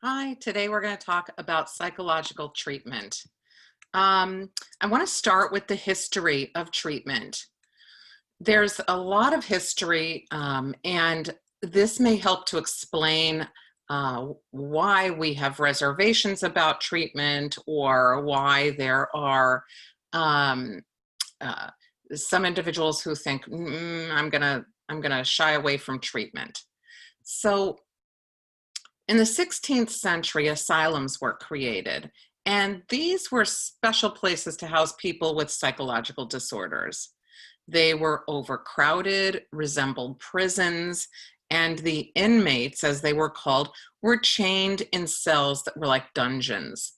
Hi, today we're going to talk about psychological treatment. I want to start with the history of treatment. There's a lot of history, and this may help to explain why we have reservations about treatment, or why there are um, uh, some individuals who think, I'm gonna shy away from treatment. So in the 16th century, asylums were created, and these were special places to house people with psychological disorders. They were overcrowded, resembled prisons, and the inmates, as they were called, were chained in cells that were like dungeons.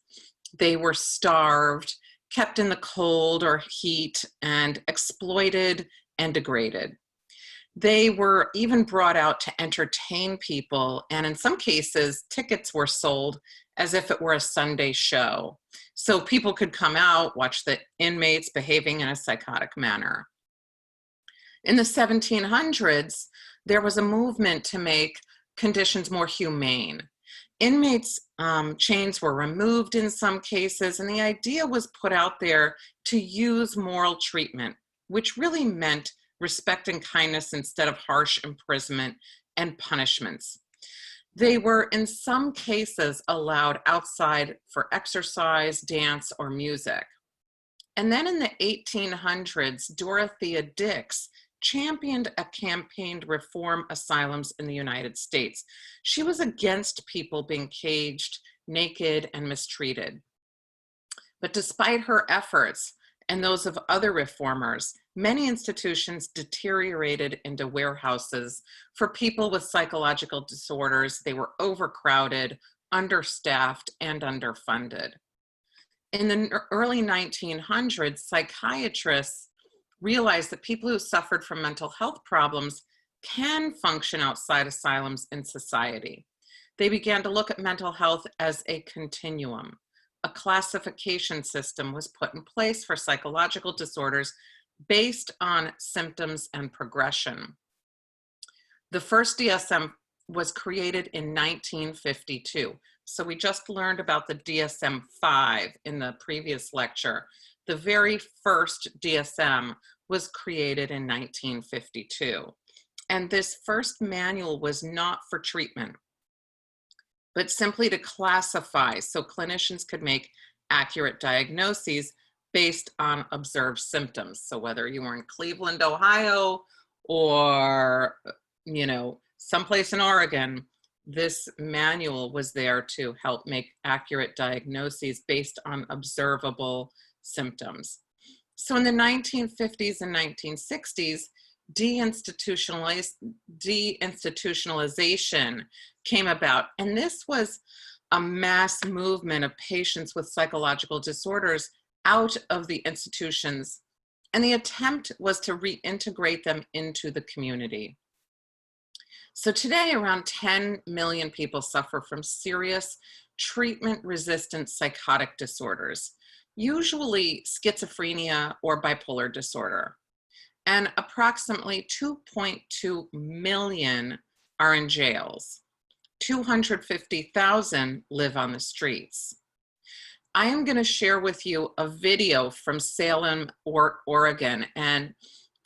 They were starved, kept in the cold or heat, and exploited and degraded. They were even brought out to entertain people, and in some cases, tickets were sold as if it were a Sunday show. So people could come out, watch the inmates behaving in a psychotic manner. In the 1700s, there was a movement to make conditions more humane. Inmates' chains were removed in some cases, and the idea was put out there to use moral treatment, which really meant respect and kindness instead of harsh imprisonment and punishments. They were, in some cases, allowed outside for exercise, dance, or music. And then in the 1800s, Dorothea Dix championed a campaign to reform asylums in the United States. She was against people being caged, naked, and mistreated. But despite her efforts and those of other reformers, many institutions deteriorated into warehouses for people with psychological disorders. They were overcrowded, understaffed, and underfunded. In the early 1900s, psychiatrists realized that people who suffered from mental health problems can function outside asylums in society. They began to look at mental health as a continuum. A classification system was put in place for psychological disorders based on symptoms and progression. The first DSM was created in 1952. So we just learned about the DSM-5 in the previous lecture. The very first DSM was created in 1952. And this first manual was not for treatment, but simply to classify so clinicians could make accurate diagnoses based on observed symptoms. So whether you were in Cleveland, Ohio, or someplace in Oregon, this manual was there to help make accurate diagnoses based on observable symptoms. So in the 1950s and 1960s, deinstitutionalization came about, and this was a mass movement of patients with psychological disorders out of the institutions, and the attempt was to reintegrate them into the community. So today, around 10 million people suffer from serious treatment-resistant psychotic disorders, usually schizophrenia or bipolar disorder. And approximately 2.2 million are in jails. 250,000 live on the streets. I am going to share with you a video from Salem, Oregon, and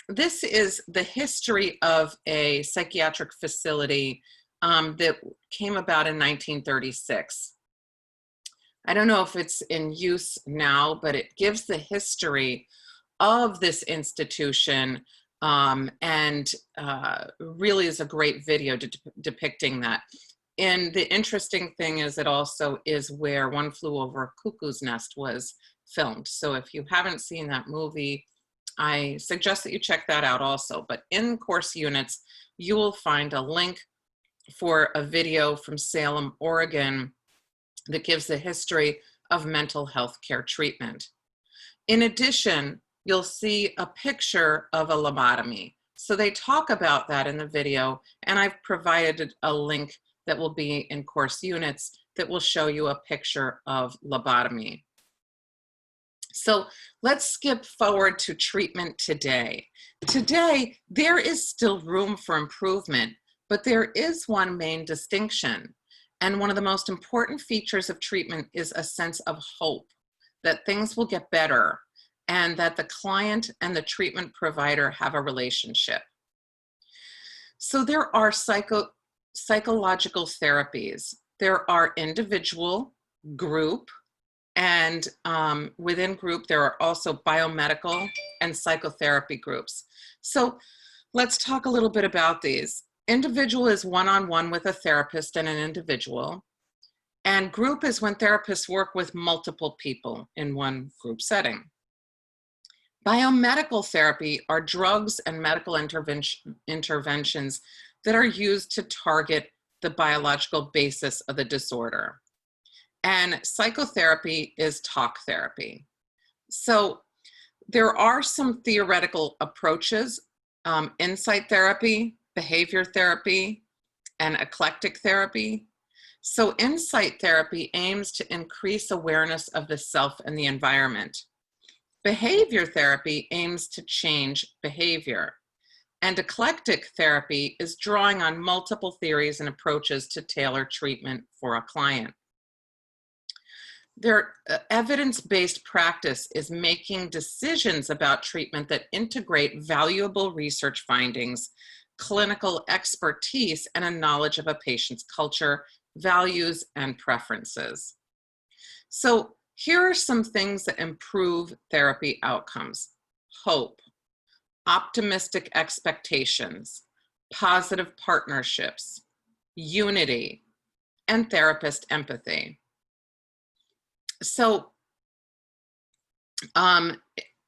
this is the history of a psychiatric facility that came about in 1936. I don't know if it's in use now, but it gives the history of this institution, and really is a great video depicting that. And the interesting thing is it also is where One Flew Over a Cuckoo's Nest was filmed. So if you haven't seen that movie, I suggest that you check that out also. But in course units, you will find a link for a video from Salem, Oregon that gives the history of mental health care treatment. In addition, you'll see a picture of a lobotomy. So they talk about that in the video, and I've provided a link that will be in course units that will show you a picture of lobotomy. So let's skip forward to treatment today. Today, there is still room for improvement, but there is one main distinction, And one of the most important features of treatment is a sense of hope that things will get better and that the client and the treatment provider have a relationship. So there are psychological therapies. There are individual, group, and within group, there are also biomedical and psychotherapy groups. So let's talk a little bit about these. Individual is one-on-one with a therapist and an individual. And group is when therapists work with multiple people in one group setting. Biomedical therapy are drugs and medical interventions that are used to target the biological basis of the disorder. And psychotherapy is talk therapy. So there are some theoretical approaches, insight therapy, behavior therapy, and eclectic therapy. So insight therapy aims to increase awareness of the self and the environment. Behavior therapy aims to change behavior. And eclectic therapy is drawing on multiple theories and approaches to tailor treatment for a client. Their evidence-based practice is making decisions about treatment that integrate valuable research findings, clinical expertise, and a knowledge of a patient's culture, values, and preferences. So here are some things that improve therapy outcomes: hope, optimistic expectations, positive partnerships, unity, and therapist empathy. So I'm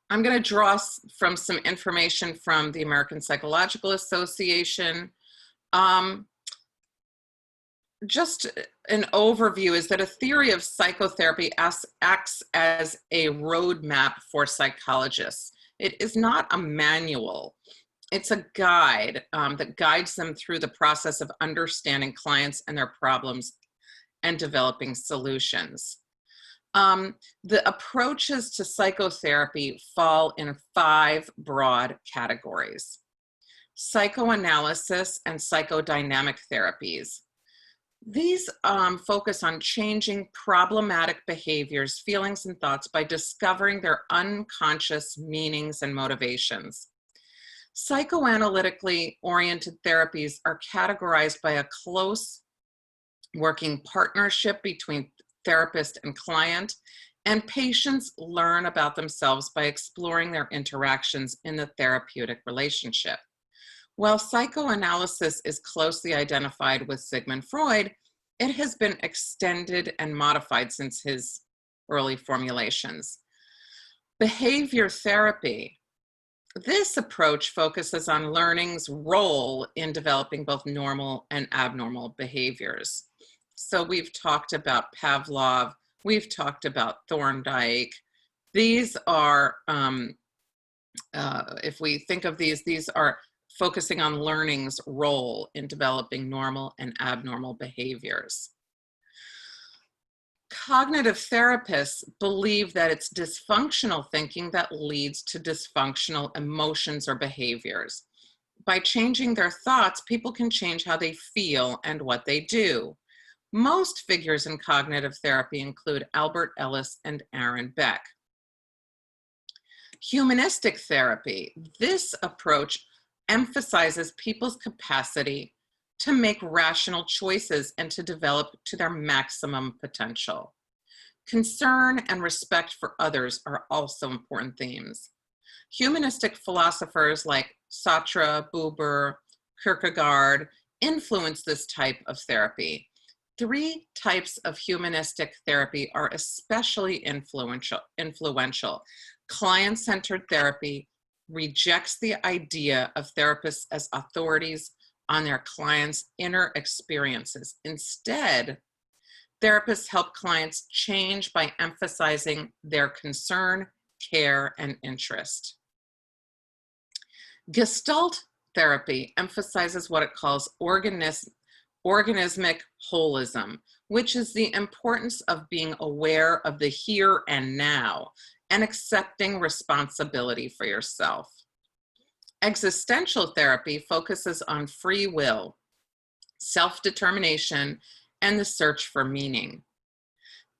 going to draw from some information from the American Psychological Association. Just an overview is that a theory of psychotherapy acts as a roadmap for psychologists. It is not a manual. It's a guide that guides them through the process of understanding clients and their problems and developing solutions. The approaches to psychotherapy fall in 5 broad categories: psychoanalysis and psychodynamic therapies. These focus on changing problematic behaviors, feelings, and thoughts by discovering their unconscious meanings and motivations. Psychoanalytically oriented therapies are categorized by a close working partnership between therapist and client, and patients learn about themselves by exploring their interactions in the therapeutic relationship. While psychoanalysis is closely identified with Sigmund Freud, it has been extended and modified since his early formulations. Behavior therapy. This approach focuses on learning's role in developing both normal and abnormal behaviors. So we've talked about Pavlov, we've talked about Thorndike. These are, if we think of these are focusing on learning's role in developing normal and abnormal behaviors. Cognitive therapists believe that it's dysfunctional thinking that leads to dysfunctional emotions or behaviors. By changing their thoughts, people can change how they feel and what they do. Most figures in cognitive therapy include Albert Ellis and Aaron Beck. Humanistic therapy. This approach emphasizes people's capacity to make rational choices and to develop to their maximum potential. Concern and respect for others are also important themes. Humanistic philosophers like Sartre, Buber, Kierkegaard influence this type of therapy. 3 types of humanistic therapy are especially influential. Client-centered therapy rejects the idea of therapists as authorities on their clients' inner experiences. Instead, therapists help clients change by emphasizing their concern, care, and interest. Gestalt therapy emphasizes what it calls organismic holism, which is the importance of being aware of the here and now and accepting responsibility for yourself. Existential therapy focuses on free will, self-determination, and the search for meaning.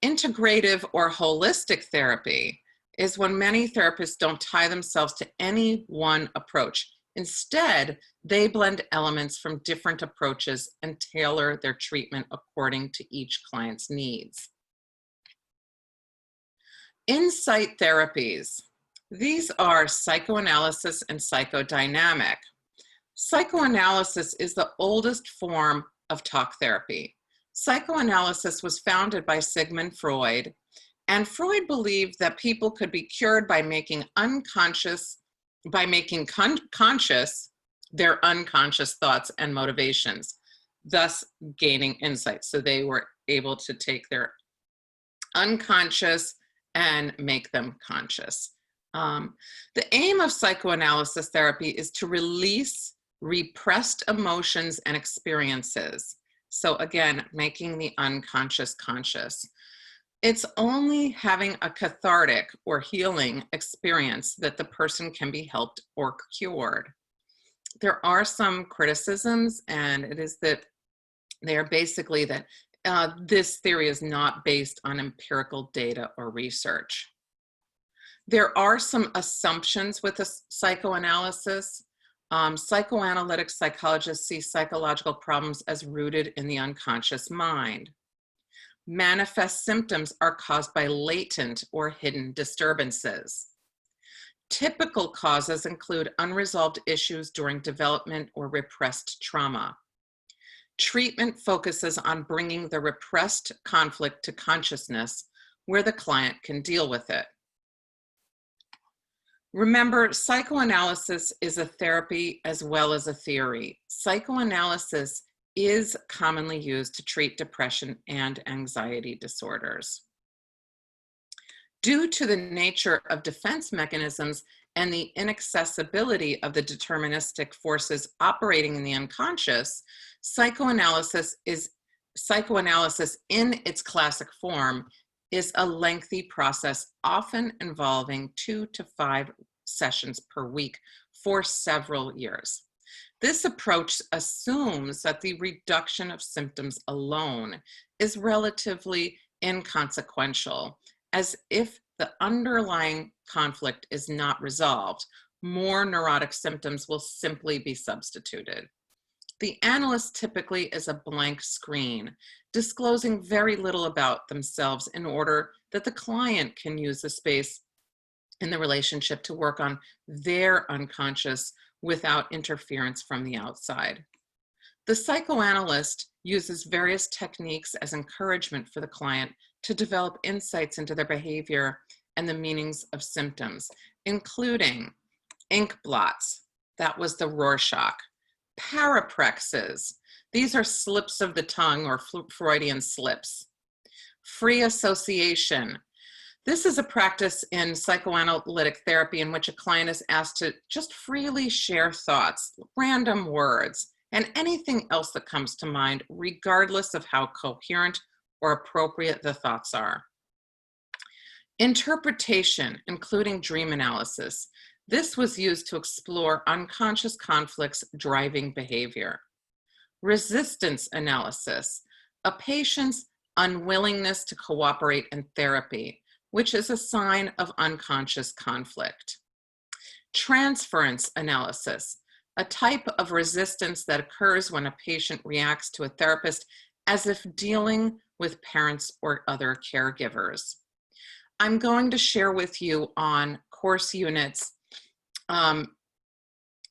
Integrative or holistic therapy is when many therapists don't tie themselves to any one approach. Instead, they blend elements from different approaches and tailor their treatment according to each client's needs. Insight therapies. These are psychoanalysis and psychodynamic. Psychoanalysis is the oldest form of talk therapy. Psychoanalysis was founded by Sigmund Freud, and Freud believed that people could be cured by making conscious their unconscious thoughts and motivations, thus gaining insight. So they were able to take their unconscious and make them conscious. The aim of psychoanalysis therapy is to release repressed emotions and experiences. So again, making the unconscious conscious. It's only having a cathartic or healing experience that the person can be helped or cured. There are some criticisms, and it is that they are basically that this theory is not based on empirical data or research. There are some assumptions with psychoanalysis. Psychoanalytic psychologists see psychological problems as rooted in the unconscious mind. Manifest symptoms are caused by latent or hidden disturbances. Typical causes include unresolved issues during development or repressed trauma. Treatment focuses on bringing the repressed conflict to consciousness where the client can deal with it. Remember, psychoanalysis is a therapy as well as a theory. Psychoanalysis is commonly used to treat depression and anxiety disorders. Due to the nature of defense mechanisms and the inaccessibility of the deterministic forces operating in the unconscious, psychoanalysis in its classic form is a lengthy process, often involving 2 to 5 sessions per week for several years. This approach assumes that the reduction of symptoms alone is relatively inconsequential, as if the underlying conflict is not resolved, more neurotic symptoms will simply be substituted. The analyst typically is a blank screen, disclosing very little about themselves in order that the client can use the space in the relationship to work on their unconscious without interference from the outside. The psychoanalyst uses various techniques as encouragement for the client to develop insights into their behavior and the meanings of symptoms, including ink blots, that was the Rorschach, parapraxis, these are slips of the tongue or Freudian slips, free association. This is a practice in psychoanalytic therapy in which a client is asked to just freely share thoughts, random words, and anything else that comes to mind, regardless of how coherent or appropriate the thoughts are. Interpretation, including dream analysis. This was used to explore unconscious conflicts driving behavior. Resistance analysis, a patient's unwillingness to cooperate in therapy, which is a sign of unconscious conflict. Transference analysis, a type of resistance that occurs when a patient reacts to a therapist as if dealing with parents or other caregivers. I'm going to share with you on course units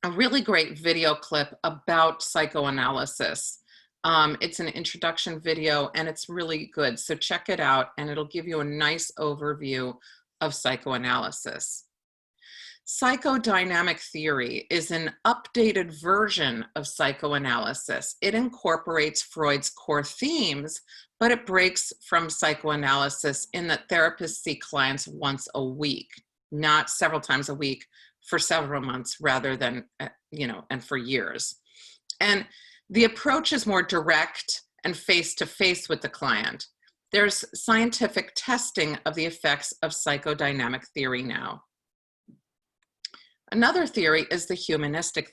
a really great video clip about psychoanalysis. It's an introduction video and it's really good. So check it out and it'll give you a nice overview of psychoanalysis. Psychodynamic theory is an updated version of psychoanalysis. It incorporates Freud's core themes, but it breaks from psychoanalysis in that therapists see clients once a week, not several times a week for several months rather than, and for years. And the approach is more direct and face-to-face with the client. There's scientific testing of the effects of psychodynamic theory now. Another theory is the Humanistic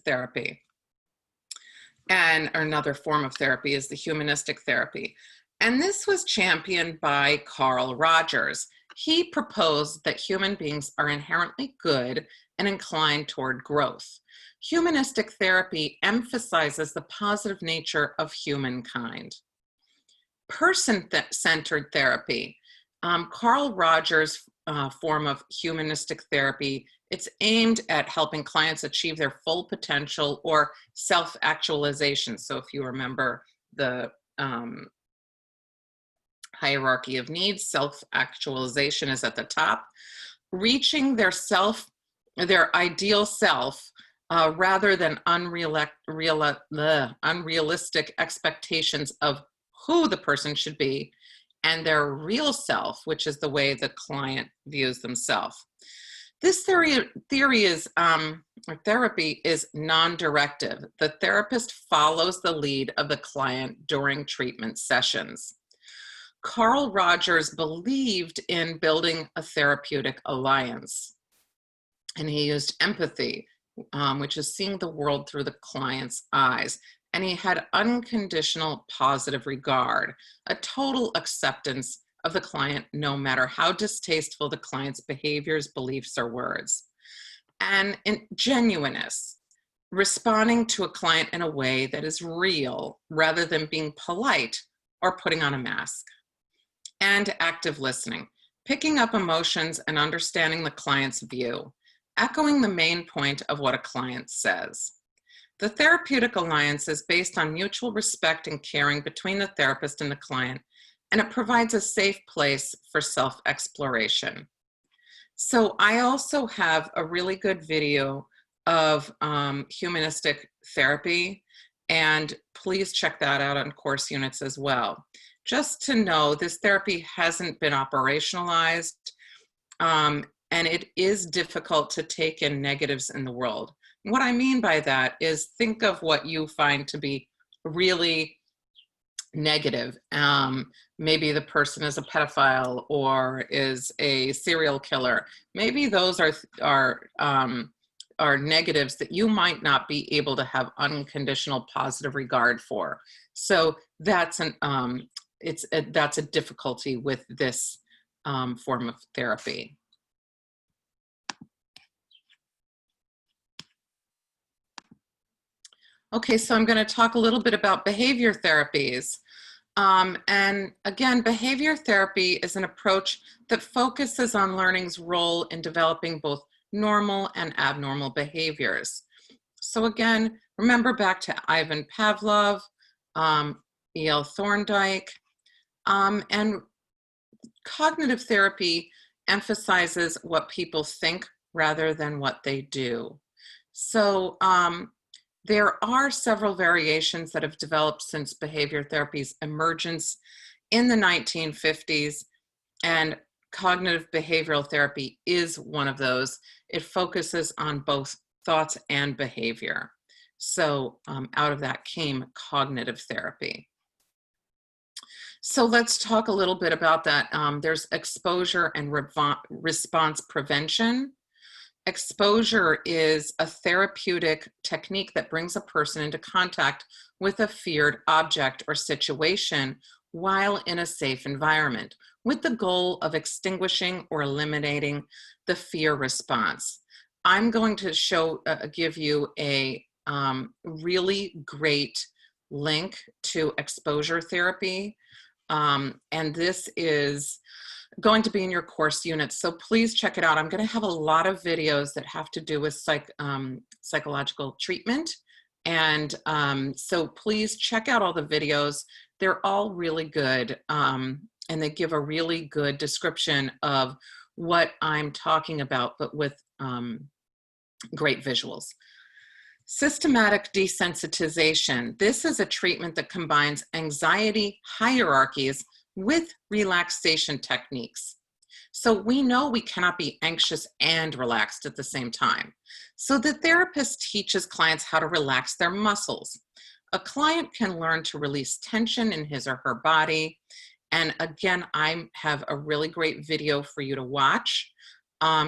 Therapy. And another form of therapy is the humanistic therapy. And this was championed by Carl Rogers. He proposed that human beings are inherently good and inclined toward growth. Humanistic therapy emphasizes the positive nature of humankind. Person-centered therapy. Carl Rogers' form of humanistic therapy, it's aimed at helping clients achieve their full potential or self-actualization. So if you remember the hierarchy of needs, self-actualization is at the top. Reaching their ideal self, rather than unrealistic expectations of who the person should be, and their real self, which is the way the client views themselves. This therapy is non-directive. The therapist follows the lead of the client during treatment sessions. Carl Rogers believed in building a therapeutic alliance, and he used empathy, which is seeing the world through the client's eyes. And he had unconditional positive regard, a total acceptance of the client, no matter how distasteful the client's behaviors, beliefs, or words. And in genuineness, responding to a client in a way that is real rather than being polite or putting on a mask. And active listening, picking up emotions and understanding the client's view, echoing the main point of what a client says. The Therapeutic Alliance is based on mutual respect and caring between the therapist and the client, and it provides a safe place for self-exploration. So I also have a really good video of humanistic therapy, and please check that out on course units as well. Just to know, this therapy hasn't been operationalized, and it is difficult to take in negatives in the world. What I mean by that is, think of what you find to be really negative. Maybe the person is a pedophile or is a serial killer. Maybe those are negatives that you might not be able to have unconditional positive regard for. So that's that's a difficulty with this form of therapy. Okay, so I'm going to talk a little bit about behavior therapies. And again, behavior therapy is an approach that focuses on learning's role in developing both normal and abnormal behaviors. So again, remember back to Ivan Pavlov, E.L. Thorndike, and cognitive therapy emphasizes what people think rather than what they do. So there are several variations that have developed since behavior therapy's emergence in the 1950s, and cognitive behavioral therapy is one of those. It focuses on both thoughts and behavior. So out of that came cognitive therapy. So let's talk a little bit about that. There's exposure and response prevention. Exposure is a therapeutic technique that brings a person into contact with a feared object or situation while in a safe environment, with the goal of extinguishing or eliminating the fear response. I'm going to give you a really great link to exposure therapy, and this is going to be in your course units, so please check it out. I'm going to have a lot of videos that have to do with psychological treatment, and so please check out all the videos. They're all really good, and they give a really good description of what I'm talking about, but with great visuals. Systematic desensitization. This is a treatment that combines anxiety hierarchies with relaxation techniques. So we know we cannot be anxious and relaxed at the same time. So the therapist teaches clients how to relax their muscles. A client can learn to release tension in his or her body. And again, I have a really great video for you to watch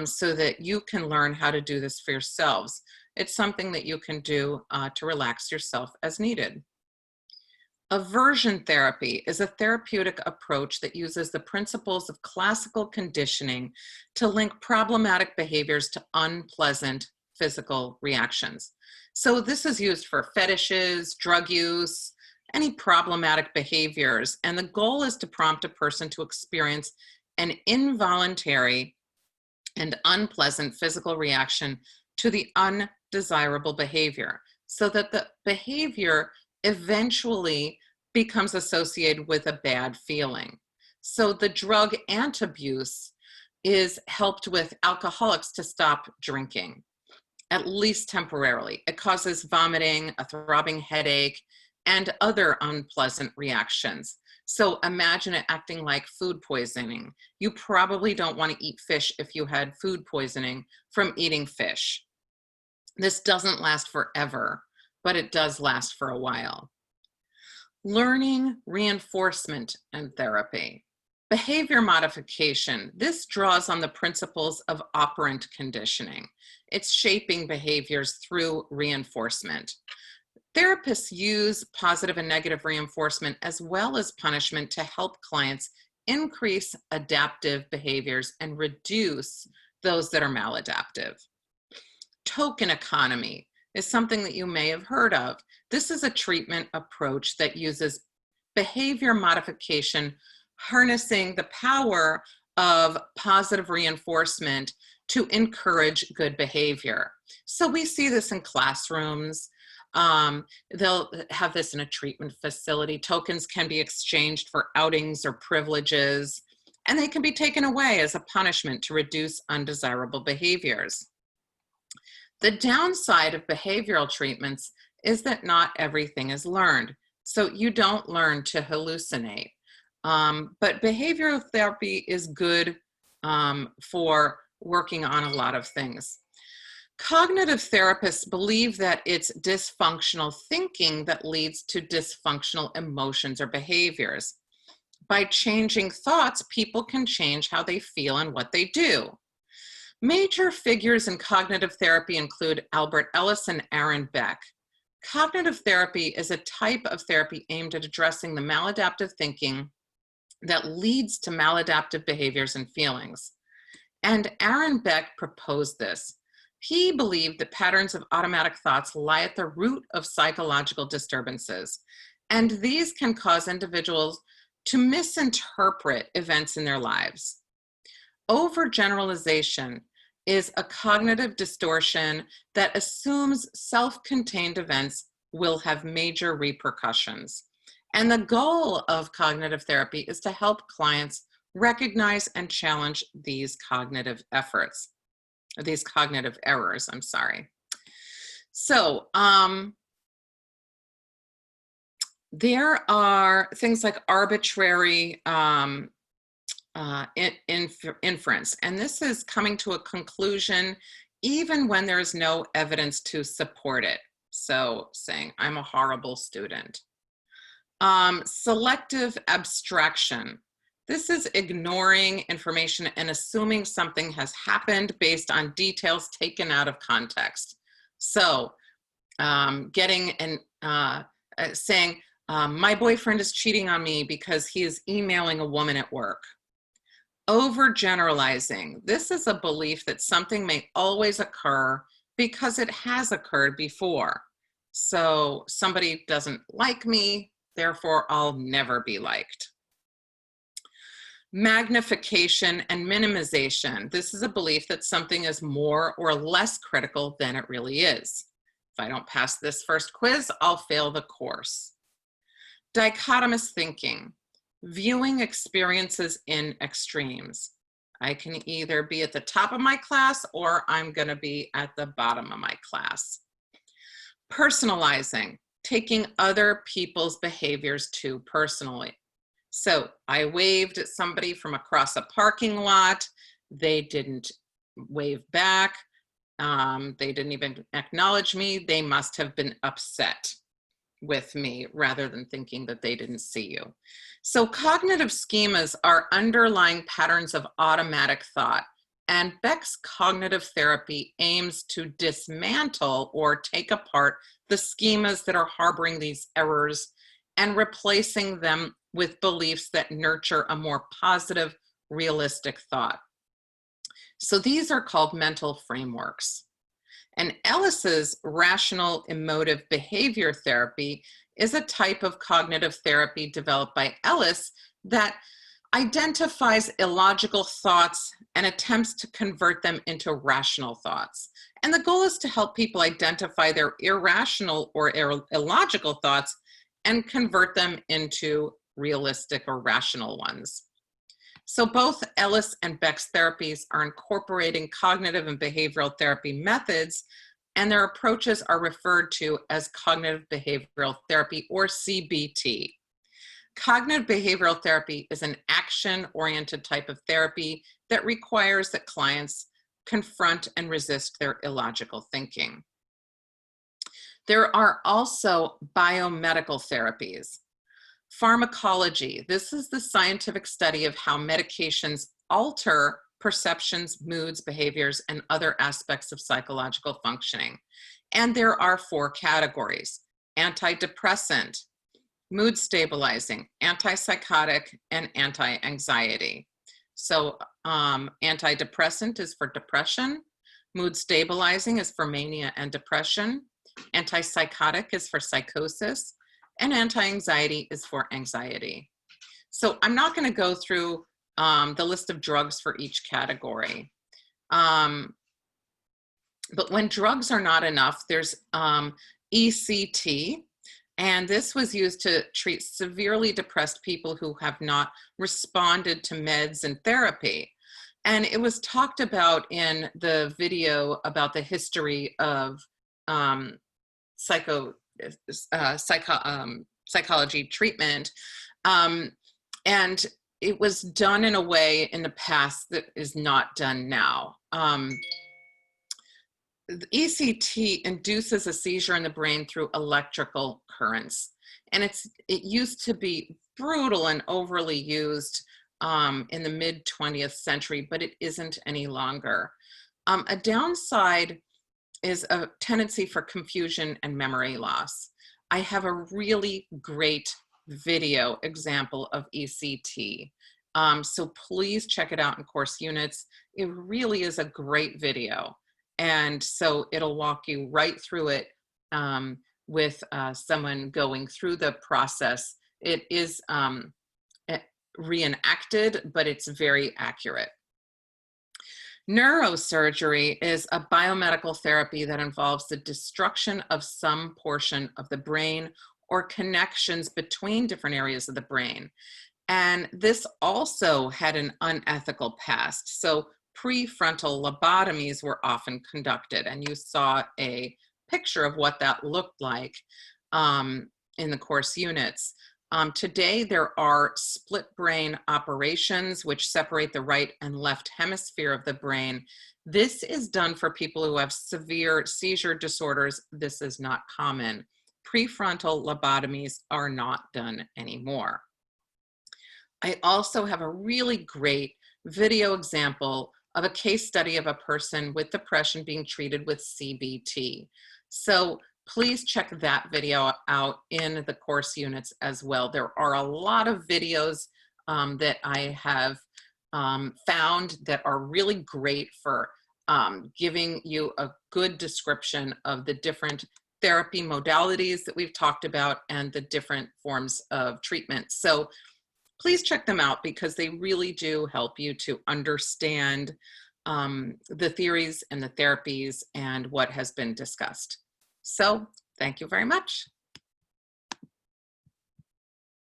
so that you can learn how to do this for yourselves. It's something that you can do to relax yourself as needed. Aversion therapy is a therapeutic approach that uses the principles of classical conditioning to link problematic behaviors to unpleasant physical reactions. So this is used for fetishes, drug use, any problematic behaviors, and the goal is to prompt a person to experience an involuntary and unpleasant physical reaction to the undesirable behavior, so that the behavior eventually becomes associated with a bad feeling. So the drug abuse is helped with alcoholics to stop drinking, at least temporarily. It causes vomiting, a throbbing headache, and other unpleasant reactions. So imagine it acting like food poisoning. You probably don't want to eat fish if you had food poisoning from eating fish. This doesn't last forever, but it does last for a while. Learning, reinforcement, and therapy. Behavior modification. This draws on the principles of operant conditioning. It's shaping behaviors through reinforcement. Therapists use positive and negative reinforcement as well as punishment to help clients increase adaptive behaviors and reduce those that are maladaptive. Token economy is something that you may have heard of. This is a treatment approach that uses behavior modification, harnessing the power of positive reinforcement to encourage good behavior. So we see this in classrooms. They'll have this in a treatment facility. Tokens can be exchanged for outings or privileges, and they can be taken away as a punishment to reduce undesirable behaviors. The downside of behavioral treatments is that not everything is learned. So you don't learn to hallucinate. But behavioral therapy is good for working on a lot of things. Cognitive therapists believe that it's dysfunctional thinking that leads to dysfunctional emotions or behaviors. By changing thoughts, people can change how they feel and what they do. Major figures in cognitive therapy include Albert Ellis and Aaron Beck. Cognitive therapy is a type of therapy aimed at addressing the maladaptive thinking that leads to maladaptive behaviors and feelings. And Aaron Beck proposed this. He believed that patterns of automatic thoughts lie at the root of psychological disturbances, and these can cause individuals to misinterpret events in their lives. Overgeneralization is a cognitive distortion that assumes self-contained events will have major repercussions. And the goal of cognitive therapy is to help clients recognize and challenge these cognitive efforts, or these cognitive errors, I'm sorry. So there are things like arbitrary inference, and this is coming to a conclusion even when there is no evidence to support it. So saying, I'm a horrible student. Selective abstraction. This is ignoring information and assuming something has happened based on details taken out of context. So getting and saying, my boyfriend is cheating on me because he is emailing a woman at work. Overgeneralizing. This is a belief that something may always occur because it has occurred before. So somebody doesn't like me, therefore I'll never be liked. Magnification and minimization. This is a belief that something is more or less critical than it really is. If I don't pass this first quiz, I'll fail the course. Dichotomous thinking. Viewing experiences in extremes. I can either be at the top of my class or I'm going to be at the bottom of my class. Personalizing, taking other people's behaviors too personally. So I waved at somebody from across a parking lot. They didn't wave back. They didn't even acknowledge me. They must have been upset with me rather than thinking that they didn't see you. So cognitive schemas are underlying patterns of automatic thought, And Beck's cognitive therapy aims to dismantle or take apart the schemas that are harboring these errors and replacing them with beliefs that nurture a more positive, realistic thought. So these are called mental frameworks. And Ellis's rational emotive behavior therapy is a type of cognitive therapy developed by Ellis that identifies illogical thoughts and attempts to convert them into rational thoughts. And the goal is to help people identify their irrational or illogical thoughts and convert them into realistic or rational ones. So both Ellis and Beck's therapies are incorporating cognitive and behavioral therapy methods, and their approaches are referred to as cognitive behavioral therapy, or CBT. Cognitive behavioral therapy is an action-oriented type of therapy that requires that clients confront and resist their illogical thinking. There are also biomedical therapies. Pharmacology, this is the scientific study of how medications alter perceptions, moods, behaviors, and other aspects of psychological functioning. And there are 4 categories: antidepressant, mood stabilizing, antipsychotic, and anti-anxiety. So antidepressant is for depression, mood stabilizing is for mania and depression, antipsychotic is for psychosis, and anti-anxiety is for anxiety. So I'm not going to go through the list of drugs for each category. But when drugs are not enough, there's ECT, and this was used to treat severely depressed people who have not responded to meds and therapy. And it was talked about in the video about the history of psychology treatment. And it was done in a way in the past that is not done now. The ECT induces a seizure in the brain through electrical currents. And it used to be brutal and overly used in the mid-20th century, but it isn't any longer. A downside is a tendency for confusion and memory loss. I have a really great video example of ECT. So please check it out in course units. It really is a great video. And so it'll walk you right through it with someone going through the process. It is reenacted, but it's very accurate. Neurosurgery is a biomedical therapy that involves the destruction of some portion of the brain or connections between different areas of the brain. And this also had an unethical past. So prefrontal lobotomies were often conducted, and you saw a picture of what that looked like in the course units. Today, there are split brain operations which separate the right and left hemisphere of the brain. This is done for people who have severe seizure disorders. This is not common. Prefrontal lobotomies are not done anymore. I also have a really great video example of a case study of a person with depression being treated with CBT. So please check that video out in the course units as well. There are a lot of videos that I have found that are really great for giving you a good description of the different therapy modalities that we've talked about and the different forms of treatment. So please check them out because they really do help you to understand the theories and the therapies and what has been discussed. So thank you very much.